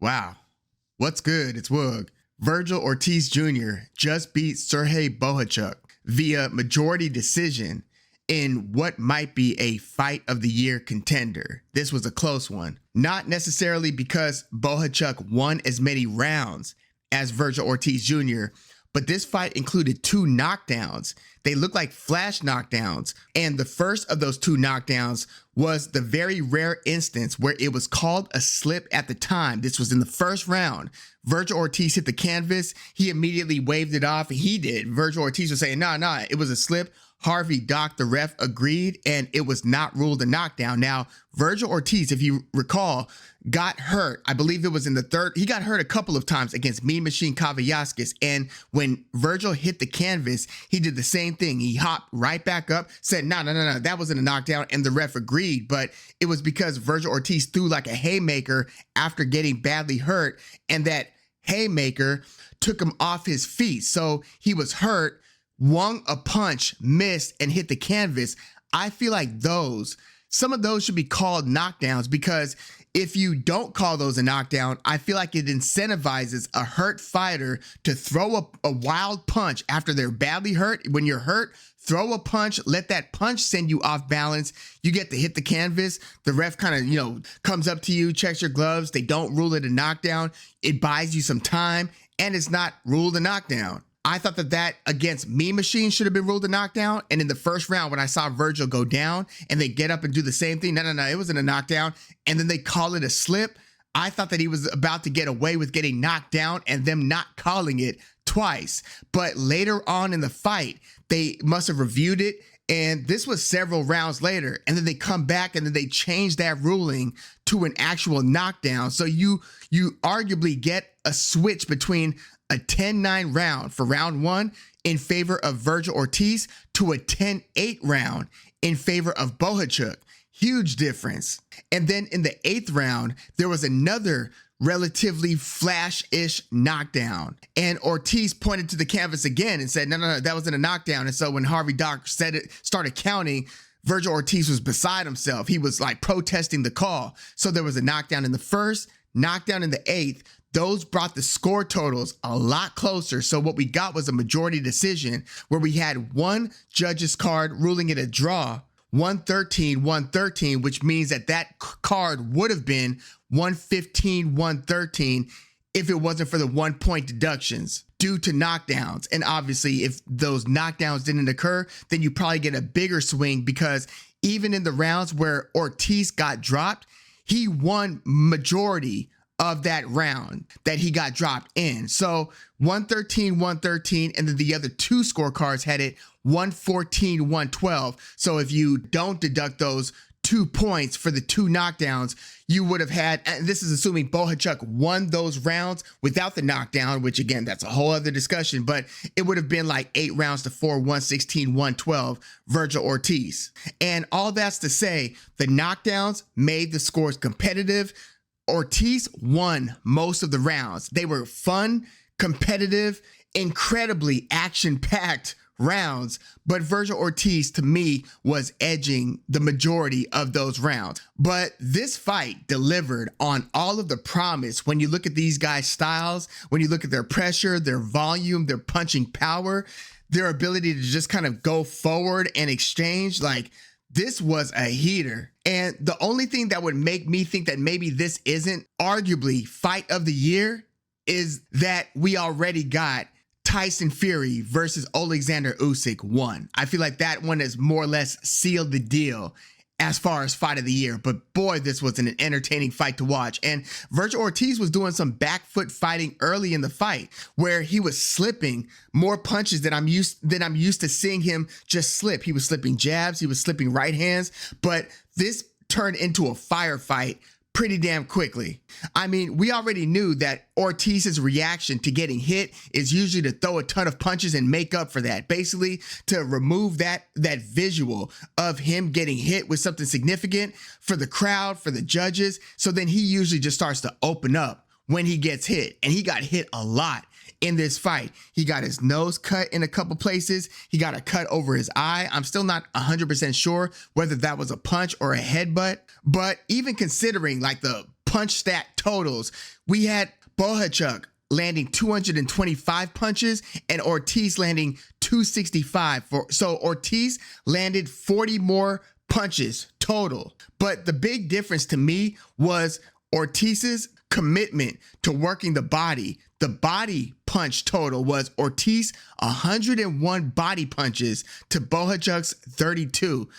Wow. What's good? It's Woog. Vergil Ortiz Jr. just beat Sergey Bohachuk via majority decision in what might be a fight of the year contender. This was a close one. Not necessarily because Bohachuk won as many rounds as Vergil Ortiz Jr., but this fight included 2 knockdowns. They look like flash knockdowns. And the first of those 2 knockdowns was the very rare instance where it was called a slip at the time. This was in the first round. Vergil Ortiz hit the canvas. He immediately waved it off. He did. Vergil Ortiz was saying, nah, it was a slip. Harvey Doc, the ref, agreed, and it was not ruled a knockdown. Now, Vergil Ortiz, if you recall, got hurt. I believe it was in the third. He got hurt a couple of times against Mean Machine Kavyaskis, and when Vergil hit the canvas, he did the same thing. He hopped right back up, said, no, that wasn't a knockdown, and the ref agreed, but it was because Vergil Ortiz threw like a haymaker after getting badly hurt, and that haymaker took him off his feet, so he was hurt, swung a punch, missed, and hit the canvas. I feel like some of those should be called knockdowns, because if you don't call those a knockdown, I feel like it incentivizes a hurt fighter to throw a wild punch after they're badly hurt. When you're hurt, throw a punch, let that punch send you off balance. You get to hit the canvas. The ref kind of, comes up to you, checks your gloves. They don't rule it a knockdown. It buys you some time, and it's not ruled a knockdown. I thought that against Mean Machine should have been ruled a knockdown. And in the first round, when I saw Vergil go down and they get up and do the same thing, no, it wasn't a knockdown. And then they call it a slip. I thought that he was about to get away with getting knocked down and them not calling it twice. But later on in the fight, they must have reviewed it. And this was several rounds later. And then they come back and then they change that ruling to an actual knockdown. So you arguably get a switch between a 10-9 round for round 1 in favor of Vergil Ortiz to a 10-8 round in favor of Bohachuk. Huge difference. And then in the 8th round, there was another relatively flash-ish knockdown. And Ortiz pointed to the canvas again and said, no, that wasn't a knockdown. And so when Harvey Doc started counting, Vergil Ortiz was beside himself. He was like protesting the call. So there was a knockdown in the first, knockdown in the 8th. Those brought the score totals a lot closer. So what we got was a majority decision where we had one judge's card ruling it a draw, 113-113, which means that card would have been 115-113 if it wasn't for the 1-point deductions due to knockdowns. And obviously, if those knockdowns didn't occur, then you probably get a bigger swing, because even in the rounds where Ortiz got dropped, he won majority of that round that he got dropped in. So 113-113, and then the other 2 scorecards had it 114-112. So if you don't deduct those 2 points for the 2 knockdowns, you would have had, and this is assuming Bohachuk won those rounds without the knockdown, which again, that's a whole other discussion, but it would have been like 8 rounds to 4, 116-112, Vergil Ortiz. And all that's to say, the knockdowns made the scores competitive. Ortiz won most of the rounds. They were fun, competitive, incredibly action-packed rounds, but Vergil Ortiz, to me, was edging the majority of those rounds. But this fight delivered on all of the promise. When you look at these guys' styles, when you look at their pressure, their volume, their punching power, their ability to just kind of go forward and exchange, this was a heater. And the only thing that would make me think that maybe this isn't arguably fight of the year is that we already got Tyson Fury versus Alexander Usyk 1. I feel like that one has more or less sealed the deal as far as fight of the year. But boy, this was an entertaining fight to watch. And Vergil Ortiz was doing some back foot fighting early in the fight, where he was slipping more punches than I'm used to seeing him just slip. He was slipping jabs, he was slipping right hands, but this turned into a firefight pretty damn quickly. I mean, we already knew that Ortiz's reaction to getting hit is usually to throw a ton of punches and make up for that. Basically, to remove that visual of him getting hit with something significant for the crowd, for the judges. So then he usually just starts to open up when he gets hit. And he got hit a lot in this fight. He got his nose cut in a couple places. He got a cut over his eye. I'm still not 100% sure whether that was a punch or a headbutt, but even considering like the punch stat totals, we had Bohachuk landing 225 punches and Ortiz landing 265. So Ortiz landed 40 more punches total. But the big difference to me was Ortiz's commitment to working the body. The body punch total was Ortiz 101 body punches to Bohachuk's 32.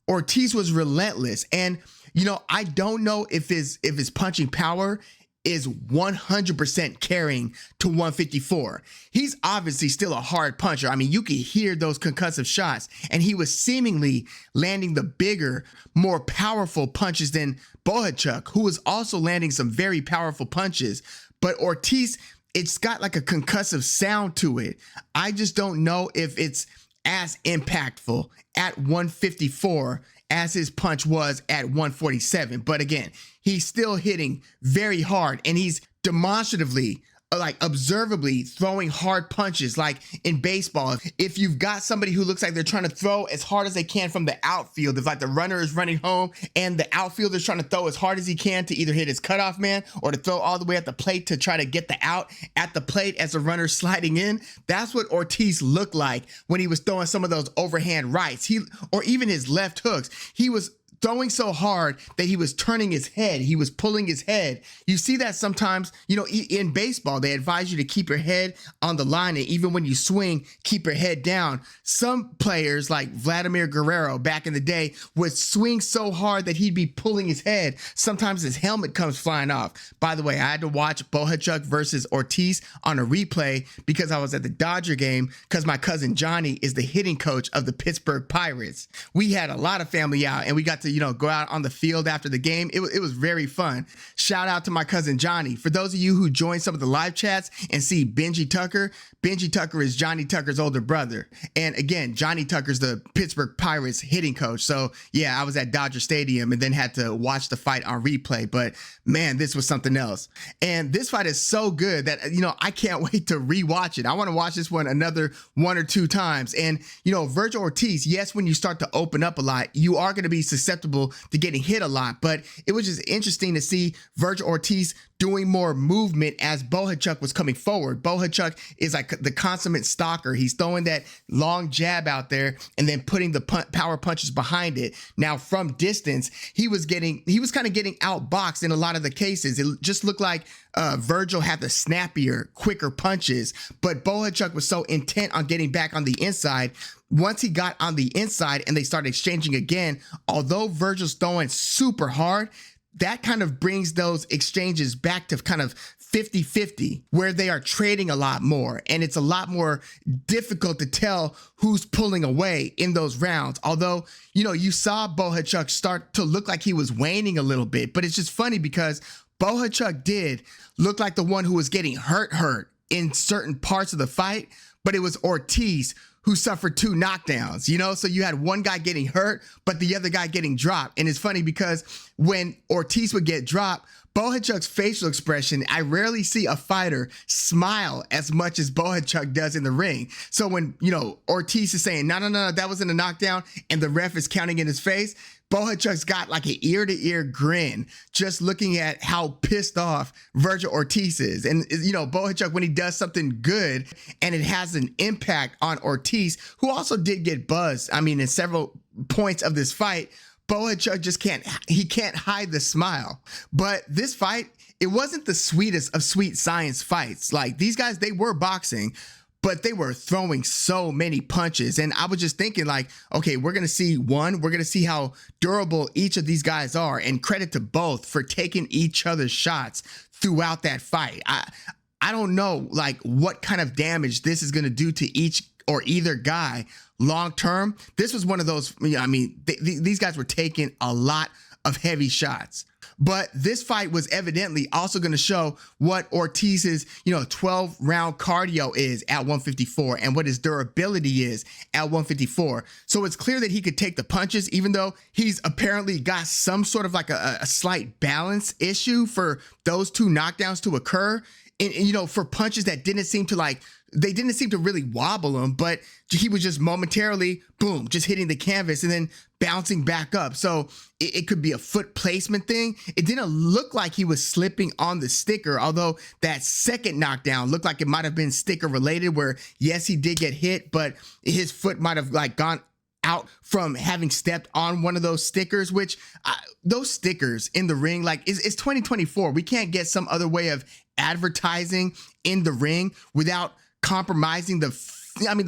Ortiz was relentless. And, you know, I don't know if his punching power is 100% carrying to 154. He's obviously still a hard puncher. I mean, you could hear those concussive shots, and he was seemingly landing the bigger, more powerful punches than Bohachuk, who was also landing some very powerful punches. But Ortiz, it's got like a concussive sound to it. I just don't know if it's as impactful at 154 as his punch was at 147. But again, he's still hitting very hard, and he's demonstratively, like observably throwing hard punches. Like in baseball, if you've got somebody who looks like they're trying to throw as hard as they can from the outfield, if like the runner is running home and the outfielder's trying to throw as hard as he can to either hit his cutoff man or to throw all the way at the plate to try to get the out at the plate as the runner's sliding in, that's what Ortiz looked like when he was throwing some of those overhand rights, or even his left hooks. He was throwing so hard that he was turning his head. He was pulling his head. You see that sometimes, you know, in baseball, they advise you to keep your head on the line. And even when you swing, keep your head down. Some players like Vladimir Guerrero back in the day would swing so hard that he'd be pulling his head. Sometimes his helmet comes flying off. By the way, I had to watch Bohachuk versus Ortiz on a replay because I was at the Dodger game because my cousin Johnny is the hitting coach of the Pittsburgh Pirates. We had a lot of family out, and we got to, you know, go out on the field after the game. It was very fun. Shout out to my cousin Johnny. For those of you who join some of the live chats and see Benji Tucker is Johnny Tucker's older brother. And again, Johnny Tucker's the Pittsburgh Pirates hitting coach. So yeah, I was at Dodger Stadium and then had to watch the fight on replay. But man, this was something else. And this fight is so good that, you know, I can't wait to rewatch it. I want to watch this one another 1 or 2 times. And, you know, Vergil Ortiz, yes, when you start to open up a lot, you are going to be susceptible to getting hit a lot. But it was just interesting to see Vergil Ortiz doing more movement as Bohachuk was coming forward. Bohachuk is like the consummate stalker. He's throwing that long jab out there and then putting the power punches behind it. Now from distance, he was kind of getting outboxed in a lot of the cases. It just looked like Vergil had the snappier, quicker punches, but Bohachuk was so intent on getting back on the inside. Once he got on the inside and they started exchanging again, although Vergil's throwing super hard, that kind of brings those exchanges back to kind of 50-50, where they are trading a lot more. And it's a lot more difficult to tell who's pulling away in those rounds. Although, you know, you saw Bohachuk start to look like he was waning a little bit, but it's just funny because Bohachuk did look like the one who was getting hurt in certain parts of the fight, but it was Ortiz who suffered 2 knockdowns, you know? So you had one guy getting hurt, but the other guy getting dropped. And it's funny because when Ortiz would get dropped, Bohachuk's facial expression, I rarely see a fighter smile as much as Bohachuk does in the ring. So when, you know, Ortiz is saying, no, that wasn't a knockdown, and the ref is counting in his face, Bohachuk's got like an ear-to-ear grin just looking at how pissed off Vergil Ortiz is. And, you know, Bohachuk, when he does something good and it has an impact on Ortiz, who also did get buzzed, I mean, in several points of this fight, Bohachuk just can't hide the smile. But this fight, it wasn't the sweetest of sweet science fights. Like, these guys, they were boxing, but they were throwing so many punches. And I was just thinking like, okay, we're going to see how durable each of these guys are, and credit to both for taking each other's shots throughout that fight. I don't know like what kind of damage this is going to do to each or either guy long term. This was one of those, I mean, these guys were taking a lot of heavy shots. But this fight was evidently also going to show what Ortiz's, 12-round cardio is at 154 and what his durability is at 154. So it's clear that he could take the punches, even though he's apparently got some sort of like a slight balance issue for those 2 knockdowns to occur. and for punches that didn't seem to they didn't seem to really wobble him, but he was just momentarily, boom, just hitting the canvas and then bouncing back up. So it could be a foot placement thing. It didn't look like he was slipping on the sticker, although that second knockdown looked like it might have been sticker related, where yes, he did get hit, but his foot might have gone out from having stepped on one of those stickers, which those stickers in the ring, it's 2024. We can't get some other way of advertising in the ring without compromising the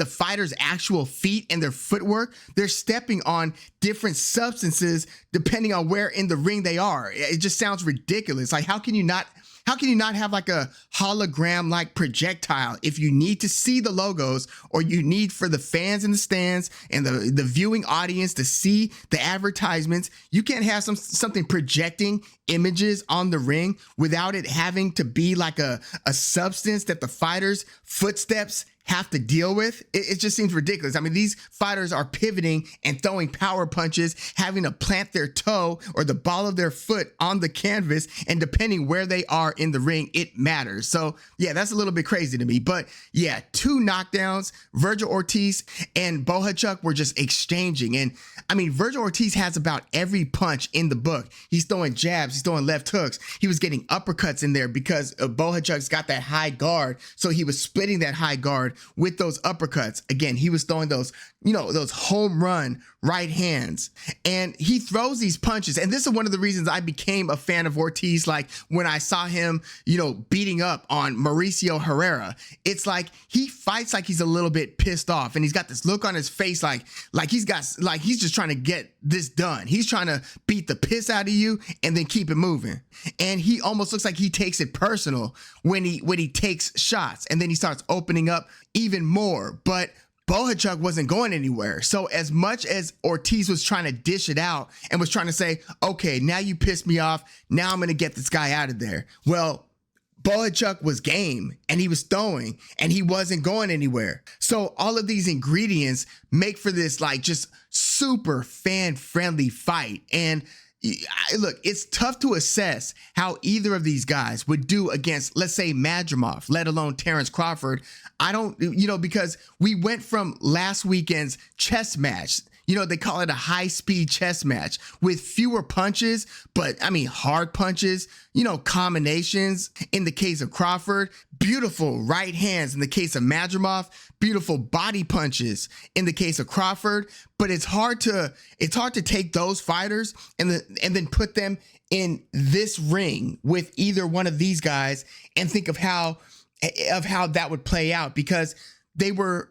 fighter's actual feet and their footwork. They're stepping on different substances depending on where in the ring they are. It just sounds ridiculous. How can you not have a hologram projectile if you need to see the logos, or you need for the fans in the stands and the viewing audience to see the advertisements? You can't have something projecting images on the ring without it having to be a substance that the fighter's footsteps have to deal with. It just seems ridiculous. These fighters are pivoting and throwing power punches, having to plant their toe or the ball of their foot on the canvas, and depending where they are in the ring, it matters. So yeah, that's a little bit crazy to me. But yeah, 2 knockdowns. Vergil Ortiz and Bohachuk were just exchanging. And Vergil Ortiz has about every punch in the book. He's throwing jabs, he's throwing left hooks. He was getting uppercuts in there because Bohachuk's got that high guard. So he was splitting that high guard with those uppercuts. Again, he was throwing those home run right hands, and he throws these punches. And this is one of the reasons I became a fan of Ortiz. When I saw him, beating up on Mauricio Herrera, it's he fights he's a little bit pissed off, and he's got this look on his face he's just trying to get this done. He's trying to beat the piss out of you and then keep it moving. And he almost looks like he takes it personal when he takes shots, and then he starts opening up even more. But Bohachuk wasn't going anywhere. So as much as Ortiz was trying to dish it out and was trying to say, okay, now you pissed me off, now I'm going to get this guy out of there. Well, Bohachuk was game, and he was throwing, and he wasn't going anywhere. So all of these ingredients make for this just super fan-friendly fight. And look, it's tough to assess how either of these guys would do against, let's say, Madrimov, let alone Terrence Crawford. I don't, because we went from last weekend's chess match. They call it a high-speed chess match with fewer punches, but hard punches, combinations in the case of Crawford, beautiful right hands in the case of Madrimov, beautiful body punches in the case of Crawford. But it's hard to take those fighters and then put them in this ring with either one of these guys and think of how that would play out, because they were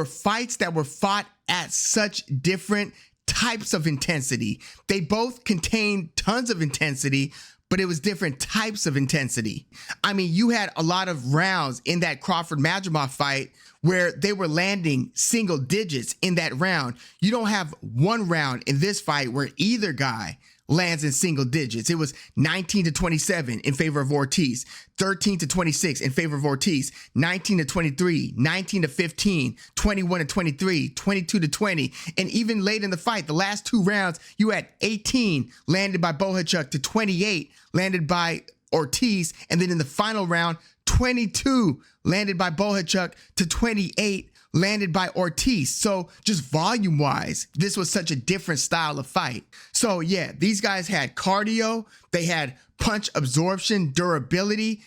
fights that were fought at such different types of intensity. They both contained tons of intensity, but it was different types of intensity. You had a lot of rounds in that Crawford-Madrimov fight where they were landing single digits in that round. You don't have one round in this fight where either guy lands in single digits. It was 19-27 in favor of Ortiz, 13-26 in favor of Ortiz, 19-23, 19-15, 21-23, 22-20. And even late in the fight, the last 2 rounds, you had 18 landed by Bohachuk to 28 landed by Ortiz. And then in the final round, 22 landed by Bohachuk to 28 landed by Ortiz. So just volume wise, this was such a different style of fight. So yeah, these guys had cardio, they had punch absorption, durability.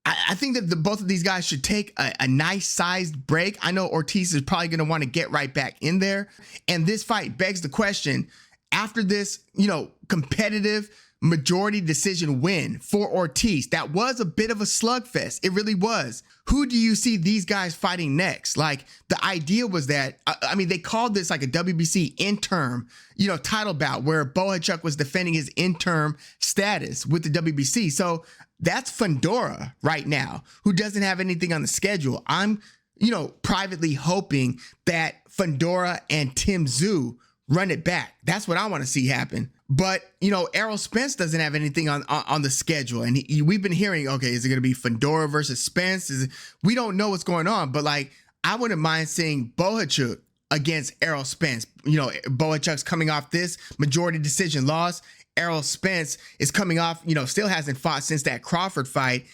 I think that both of these guys should take a nice sized break. I know Ortiz is probably going to want to get right back in there. And this fight begs the question, after this, competitive majority decision win for Ortiz, that was a bit of a slugfest. It really was. Who do you see these guys fighting next? The idea was that, they called this a WBC interim, title bout where Bohachuk was defending his interim status with the WBC. So that's Fundora right now, who doesn't have anything on the schedule. I'm, privately hoping that Fundora and Tim Tszyu run it back. That's what I want to see happen. But, Errol Spence doesn't have anything on the schedule. And we've been hearing, okay, is it going to be Fundora versus Spence? We don't know what's going on. But, I wouldn't mind seeing Bohachuk against Errol Spence. Bohachuk's coming off this majority decision loss. Errol Spence is coming off, still hasn't fought since that Crawford fight.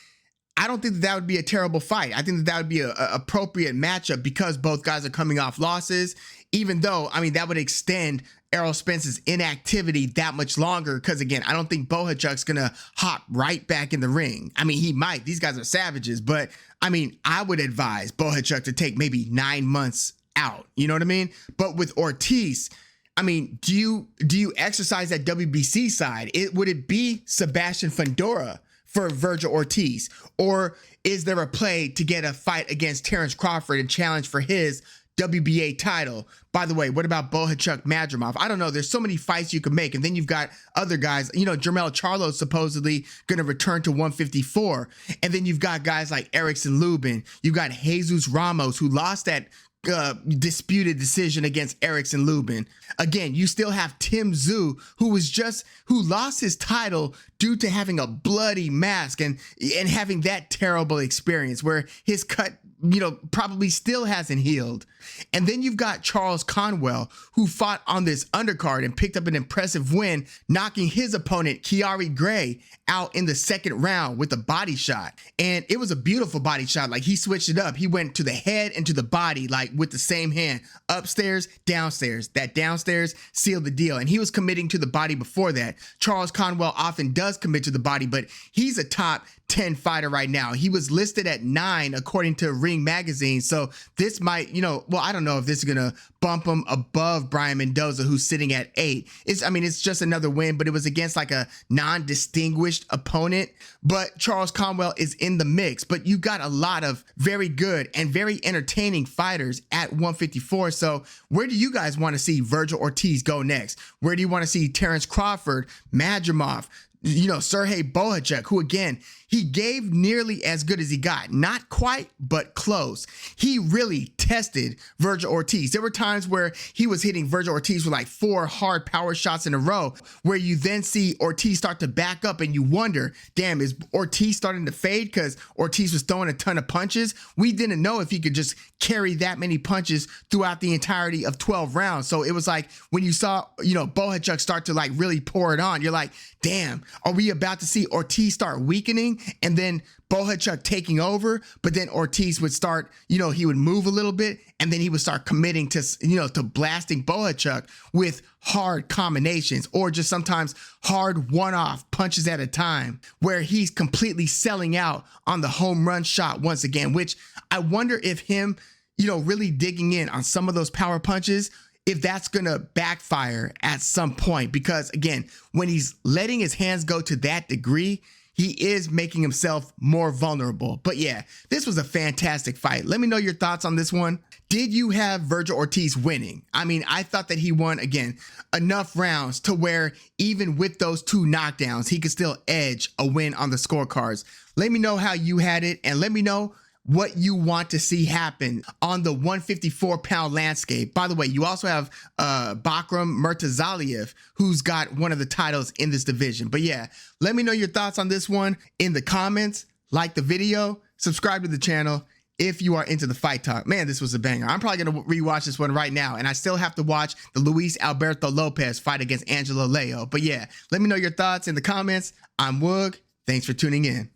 I don't think that would be a terrible fight. I think that would be a appropriate matchup because both guys are coming off losses, even though, I mean, that would extend Errol Spence's inactivity that much longer. Because again, I don't think Bohachuk's going to hop right back in the ring. I mean, he might. These guys are savages. But I mean, I would advise Bohachuk to take maybe 9 months out. You know what I mean? But with Ortiz, I mean, do you exercise that WBC side? Would it be Sebastian Fundora for Vergil Ortiz? Or is there a play to get a fight against Terrence Crawford and challenge for his WBA title? By the way, what about Bohachuk Madrimov? I don't know. There's so many fights you could make. And then you've got other guys, you know, Jermell Charlo's supposedly going to return to 154. And then you've got guys like Erickson Lubin. You've got Jesus Ramos, who lost that disputed decision against Erickson Lubin. Again, you still have Tim Tszyu, who lost his title due to having a bloody mask and having that terrible experience where his cut, you know, probably still hasn't healed. And then you've got Charles Conwell, who fought on this undercard and picked up an impressive win, knocking his opponent, Kiari Gray, out in the second round with a body shot. And it was a beautiful body shot. Like, he switched it up. He went to the head and to the body, like with the same hand, upstairs, downstairs. That downstairs sealed the deal. And he was committing to the body before that. Charles Conwell often does commit to the body, but he's a top 10 fighter right now. He was listed at 9 according to Ring Magazine. So this might, you know, well, I don't know if this is going to bump him above Brian Mendoza, who's sitting at 8. It's just another win, but it was against like a non-distinguished opponent. But Charles Conwell is in the mix. But you got a lot of very good and very entertaining fighters at 154. So where do you guys want to see Vergil Ortiz go next? Where do you want to see Terrence Crawford, Madrimov, you know, Sergey Bohachuk, who again, he gave nearly as good as he got. Not quite, but close. He really tested Vergil Ortiz. There were times where he was hitting Vergil Ortiz with like 4 hard power shots in a row, where you then see Ortiz start to back up and you wonder, damn, is Ortiz starting to fade because Ortiz was throwing a ton of punches? We didn't know if he could just carry that many punches throughout the entirety of 12 rounds. So it was like when you saw, you know, Bohachuk start to like really pour it on, you're like, damn, are we about to see Ortiz start weakening and then Bohachuk taking over? But then Ortiz would start, you know, he would move a little bit and then he would start committing to, you know, to blasting Bohachuk with hard combinations or just sometimes hard one-off punches at a time, where he's completely selling out on the home run shot once again, which I wonder if him, you know, really digging in on some of those power punches, if that's going to backfire at some point. Because again, when he's letting his hands go to that degree, he is making himself more vulnerable. But yeah, this was a fantastic fight. Let me know your thoughts on this one. Did you have Vergil Ortiz winning? I mean, I thought that he won, again, enough rounds to where even with those 2 knockdowns, he could still edge a win on the scorecards. Let me know how you had it, and let me know what you want to see happen on the 154-pound landscape. By the way, you also have Bakram Murtazaliev, who's got one of the titles in this division. But yeah, let me know your thoughts on this one in the comments. Like the video, subscribe to the channel if you are into the fight talk. Man, this was a banger. I'm probably going to rewatch this one right now, and I still have to watch the Luis Alberto Lopez fight against Angelo Leo. But yeah, let me know your thoughts in the comments. I'm Woog. Thanks for tuning in.